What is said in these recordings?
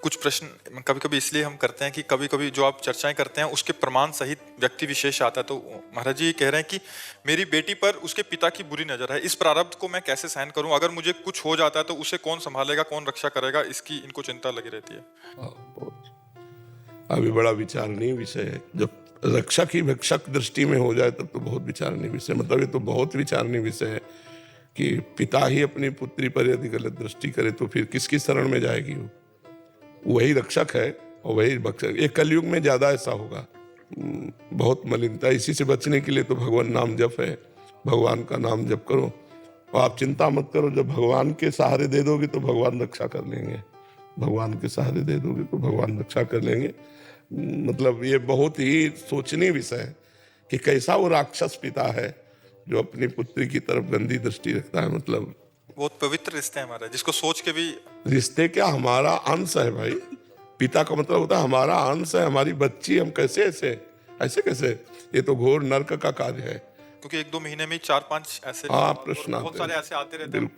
कुछ प्रश्न कभी कभी इसलिए हम करते हैं कि कभी कभी जो आप चर्चाएं करते हैं उसके प्रमाण सहित व्यक्ति विशेष आता है। तो महाराज जी ये कह रहे हैं कि मेरी बेटी पर उसके पिता की बुरी नजर है, इस प्रारब्ध को मैं कैसे सहन करूं? अगर मुझे कुछ हो जाता है तो उसे कौन संभालेगा, कौन रक्षा करेगा, इसकी इनको चिंता लगी रहती है। बहुत अभी बड़ा विचारणीय विषय है। जब रक्षक ही भक्षक दृष्टि में हो जाए तब तो बहुत विचारणीय विषय, मतलब ये तो बहुत विचारणीय विषय है कि पिता ही अपनी पुत्री पर यदि गलत दृष्टि करे तो फिर किसकी शरण में जाएगी वो? वही रक्षक है और वही भक्षक। ये कलयुग में ज्यादा ऐसा होगा, बहुत मलिनता। इसी से बचने के लिए तो भगवान नाम जप है, भगवान का नाम जप करो और आप चिंता मत करो। जब भगवान के सहारे दे दोगे तो भगवान रक्षा कर लेंगे, भगवान के सहारे दे दोगे तो भगवान रक्षा कर लेंगे। मतलब ये बहुत ही सोचनीय विषय है कि कैसा वो राक्षस पिता है जो अपनी पुत्री की तरफ गंदी दृष्टि रखता है। मतलब बहुत पवित्र रिश्ते हैं हमारे, जिसको सोच के भी। रिश्ते क्या, हमारा अंश है भाई। पिता का मतलब होता है हमारा अंश है, हमारी बच्ची। हम कैसे ऐसे ऐसे कैसे? ये तो घोर नर्क का कार्य है। क्योंकि 1-2 महीने में 4-5 ऐसे प्रश्न बहुत सारे ऐसे आते रहते हैं।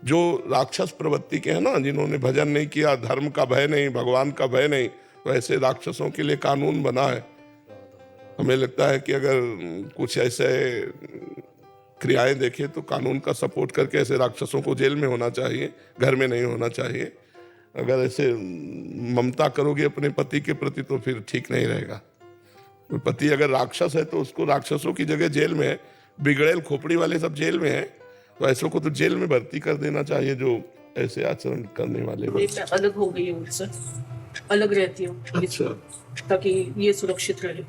जो राक्षस प्रवृत्ति के हैं ना, जिन्होंने भजन नहीं किया, धर्म का भय नहीं, भगवान का भय नहीं, तो ऐसे राक्षसों के लिए कानून बना है। हमें लगता है कि अगर कुछ ऐसे क्रियाएं देखें तो कानून का सपोर्ट करके ऐसे राक्षसों को जेल में होना चाहिए, घर में नहीं होना चाहिए। अगर ऐसे ममता करोगे अपने पति के प्रति तो फिर ठीक नहीं रहेगा। तो पति अगर राक्षस है तो उसको राक्षसों की जगह जेल में है। बिगड़ेल खोपड़ी वाले सब जेल में है, तो ऐसों को तो जेल में भर्ती कर देना चाहिए जो ऐसे आचरण करने वाले। मैं अलग हो गई हूँ उनसे, अलग रहती हूँ। अच्छा, ताकि ये सुरक्षित रहे।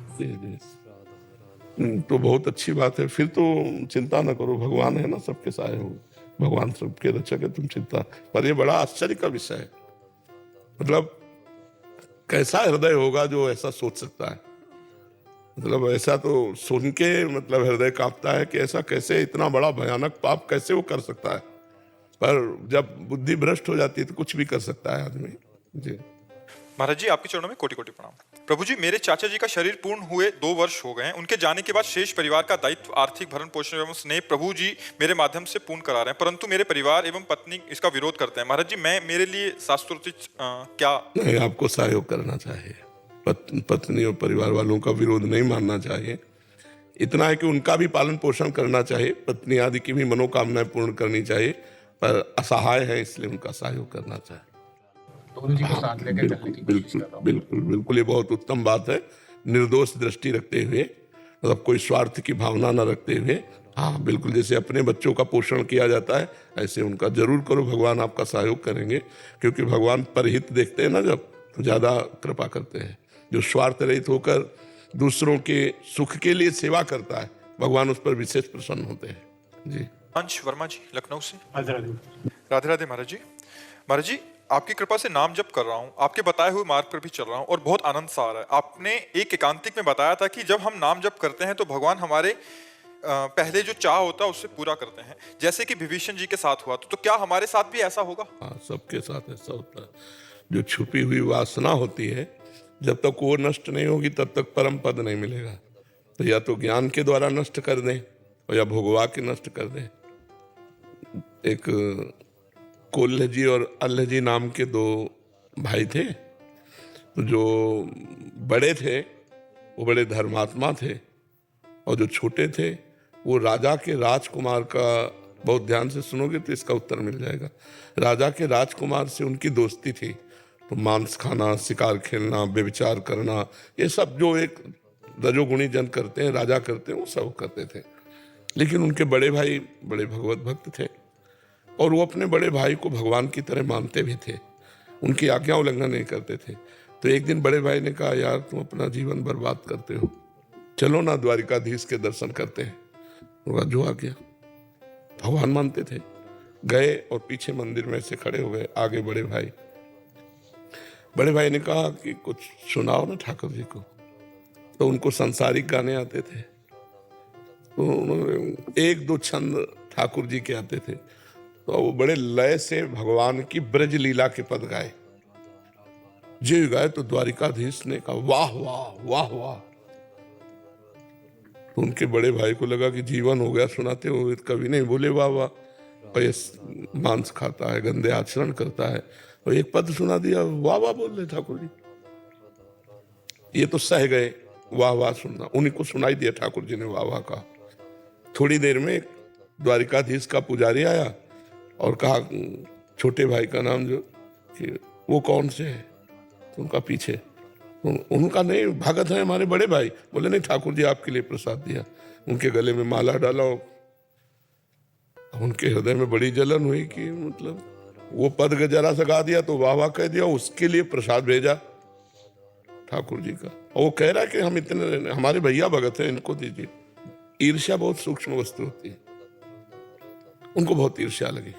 तो बहुत अच्छी बात है। फिर तो चिंता न करो, भगवान है ना सबके सहाय हो, भगवान सबके रक्षक है, तुम चिंता। पर ये बड़ा आश्चर्य का विषय है। मतलब कैसा हृदय होगा जो ऐसा सोच सकता है? मतलब ऐसा तो सुन के मतलब हृदय कांपता है कि ऐसा कैसे, इतना बड़ा भयानक पाप कैसे वो कर सकता है। पर जब बुद्धि भ्रष्ट हो जाती है तो कुछ भी कर सकता है आदमी जी। महाराज जी आपके चरणों में कोटि कोटि प्रणाम। प्रभु जी, मेरे चाचा जी का शरीर पूर्ण हुए 2 वर्ष हो गए हैं। उनके जाने के बाद शेष परिवार का दायित्व, आर्थिक भरण पोषण एवं स्नेह प्रभु जी मेरे माध्यम से पूर्ण करा रहे हैं, परंतु मेरे परिवार एवं पत्नी इसका विरोध करते हैं। महाराज जी, मैं मेरे लिए शास्त्रोचित क्या? नहीं, आपको सहयोग करना चाहिए। पत्नी और परिवार वालों का विरोध नहीं मानना चाहिए। इतना है कि उनका भी पालन पोषण करना चाहिए, पत्नी आदि की भी मनोकामनाएं पूर्ण करनी चाहिए, पर असहाय है इसलिए उनका सहयोग करना चाहिए। दोनों जी को साथ लेकर चलने की कोशिश कर रहा हूं। बिल्कुल बिल्कुल, ये बहुत उत्तम बात है। निर्दोष दृष्टि रखते हुए, मतलब कोई स्वार्थ की भावना न रखते हुए। हाँ बिल्कुल, जैसे अपने बच्चों का पोषण किया जाता है ऐसे उनका जरूर करो, भगवान आपका सहयोग करेंगे। क्योंकि भगवान परहित देखते हैं ना जब, तो ज्यादा कृपा करते हैं। जो स्वार्थ रहित होकर दूसरों के सुख के लिए सेवा करता है, भगवान उस पर विशेष प्रसन्न होते हैं जी। अंश वर्मा जी लखनऊ से। राधे राधे महाराज जी। महाराज जी, आपकी कृपा से नाम जप कर रहा हूँ, आपके बताए हुए मार्ग पर भी चल रहा हूँ और बहुत आनंद सा आ रहा है। आपने एक एकांतिक में बताया था कि जब हम नाम जप करते हैं तो भगवान हमारे पहले जो चाह होता है उससे पूरा करते हैं, जैसे कि विभीषण जी के साथ हुआ। तो क्या हमारे साथ भी ऐसा होगा? हाँ, सबके साथ ऐसा होता है। जो छुपी हुई वासना होती है, जब तक वो नष्ट नहीं होगी तब तक परम पद नहीं मिलेगा। तो या तो ज्ञान के द्वारा नष्ट कर दें और या भोगवा के नष्ट कर दें। एक कोल्ह जी और अल्ह जी नाम के 2 भाई थे। तो जो बड़े थे वो बड़े धर्मात्मा थे और जो छोटे थे वो राजा के राजकुमार का, बहुत ध्यान से सुनोगे तो इसका उत्तर मिल जाएगा। राजा के राजकुमार से उनकी दोस्ती थी, तो मांस खाना, शिकार खेलना, व्यभिचार करना, ये सब जो एक रजोगुणी जन करते हैं, राजा करते हैं, वो सब करते थे। लेकिन उनके बड़े भाई बड़े भगवत भक्त थे और वो अपने बड़े भाई को भगवान की तरह मानते भी थे, उनकी आज्ञा उल्लंघन नहीं करते थे। तो एक दिन बड़े भाई ने कहा, यार तुम अपना जीवन बर्बाद करते हो, चलो ना द्वारिकाधीश के दर्शन करते हैं। उनका जो आ गया, भगवान मानते थे, गए और पीछे मंदिर में से खड़े हो गए। आगे बड़े भाई ने कहा कि कुछ सुनाओ ना ठाकुर जी को। तो उनको सांसारिक गाने आते थे, तो उन्होंने 1-2 छंद ठाकुर जी के आते थे, तो वो बड़े लय से भगवान की ब्रज लीला के पद गाए। जी गाए तो द्वारिकाधीश ने कहा, वाह वाह वाह वाह। तो उनके बड़े भाई को लगा कि जीवन हो गया सुनाते हुए, कभी नहीं बोले वाह वाह। और ये मांस खाता है, गंदे आचरण करता है, और एक पद सुना दिया, वाह वाह बोल रहे ठाकुर जी। ये तो सह गए वाह वाह सुनना, उन्हीं को सुनाई दिया ठाकुर जी ने वाह वाह कहा। थोड़ी देर में द्वारिकाधीश का पुजारी आया और कहा छोटे भाई का नाम जो कि वो कौन से है, तो उनका पीछे उनका नहीं भगत है हमारे बड़े भाई। बोले नहीं ठाकुर जी आपके लिए प्रसाद दिया। उनके गले में माला डाला, उनके हृदय में बड़ी जलन हुई कि मतलब वो पद जरा सा गा दिया तो वाह वाह कह दिया, उसके लिए प्रसाद भेजा ठाकुर जी का। और वो कह रहा है कि हम इतने हमारे भैया भगत हैं, इनको दीजिए। ईर्ष्या बहुत सूक्ष्म वस्तु होती है, उनको बहुत ईर्ष्या लगी।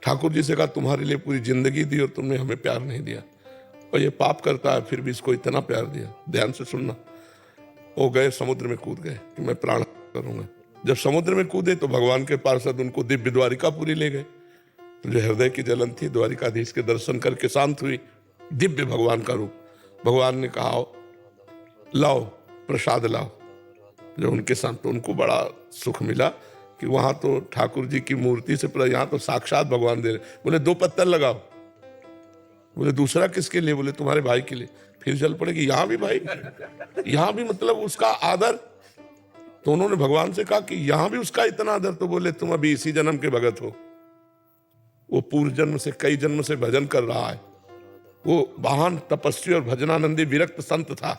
ठाकुर जी से कहा तुम्हारे लिए पूरी जिंदगी दी और तुमने हमें प्यार नहीं दिया, और ये पाप करता है फिर भी इसको इतना प्यार दिया। ध्यान से सुनना। वो गए समुद्र में कूद गए कि मैं प्राण करूंगा। जब समुद्र में कूदे तो भगवान के पार्षद उनको दिव्य द्वारिकापुरी ले गए। तो जो हृदय की जलन थी द्वारिकाधीश के दर्शन करके शांत हुई। दिव्य भगवान का रूप। भगवान ने कहा लाओ प्रसाद लाओ। जब उनके साथ तो उनको बड़ा सुख मिला कि वहां तो ठाकुर जी की मूर्ति से पूरा, यहाँ तो साक्षात भगवान दे रहे। बोले 2 पत्थर लगाओ। बोले दूसरा किसके लिए? बोले तुम्हारे भाई के लिए। फिर चल पड़ेगी यहाँ भी भाई, यहाँ भी मतलब उसका आदर। तो उन्होंने भगवान से कहा कि यहाँ भी उसका इतना आदर। तो बोले तुम अभी इसी जन्म के भगत हो, वो पूर्व जन्म से कई जन्म से भजन कर रहा है। वो महान तपस्वी और भजनानंदी विरक्त संत था।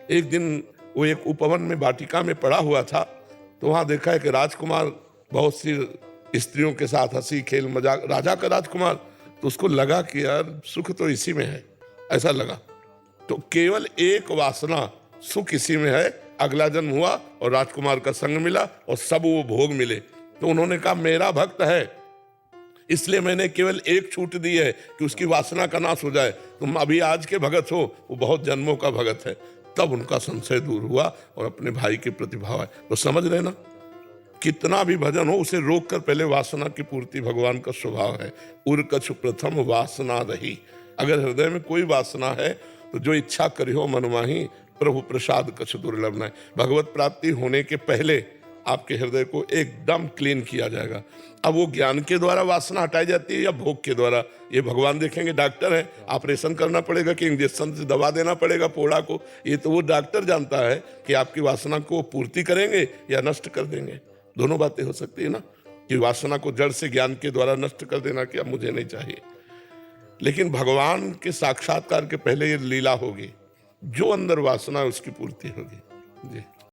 एक दिन वो एक उपवन में वाटिका में पड़ा हुआ था, तो वहां देखा है कि राजकुमार बहुत सी स्त्रियों के साथ हंसी खेल मजाक, राजा का राजकुमार। तो उसको लगा कि यार सुख तो इसी में है, ऐसा लगा। तो केवल एक वासना, सुख इसी में है। अगला जन्म हुआ और राजकुमार का संग मिला और सब वो भोग मिले। तो उन्होंने कहा मेरा भक्त है, इसलिए मैंने केवल एक छूट दी है कि उसकी वासना का नाश हो जाए। तुम अभी आज के भगत हो, वो बहुत जन्मों का भगत है। तब उनका संशय दूर हुआ और अपने भाई के प्रति भाव है। तो समझ रहे ना, कितना भी भजन हो उसे रोक कर पहले वासना की पूर्ति भगवान का स्वभाव है। उर कछु प्रथम वासना रही। अगर हृदय में कोई वासना है तो जो इच्छा करी हो मनमाही, प्रभु प्रसाद कछु दुर्लभ नहीं। भगवत प्राप्ति होने के पहले आपके हृदय को एकदम क्लीन किया जाएगा। अब वो ज्ञान के द्वारा वासना हटाई जाती है या भोग के द्वारा, ये भगवान देखेंगे। डॉक्टर है, ऑपरेशन करना पड़ेगा कि इंजेक्शन से दवा देना पड़ेगा फोड़ा को, ये तो वो डॉक्टर जानता है कि आपकी वासना को पूर्ति करेंगे या नष्ट कर देंगे। दोनों बातें हो सकती है ना, कि वासना को जड़ से ज्ञान के द्वारा नष्ट कर देना कि अब मुझे नहीं चाहिए। लेकिन भगवान के साक्षात्कार के पहले ये लीला होगी, जो अंदर वासना है उसकी पूर्ति होगी। जी।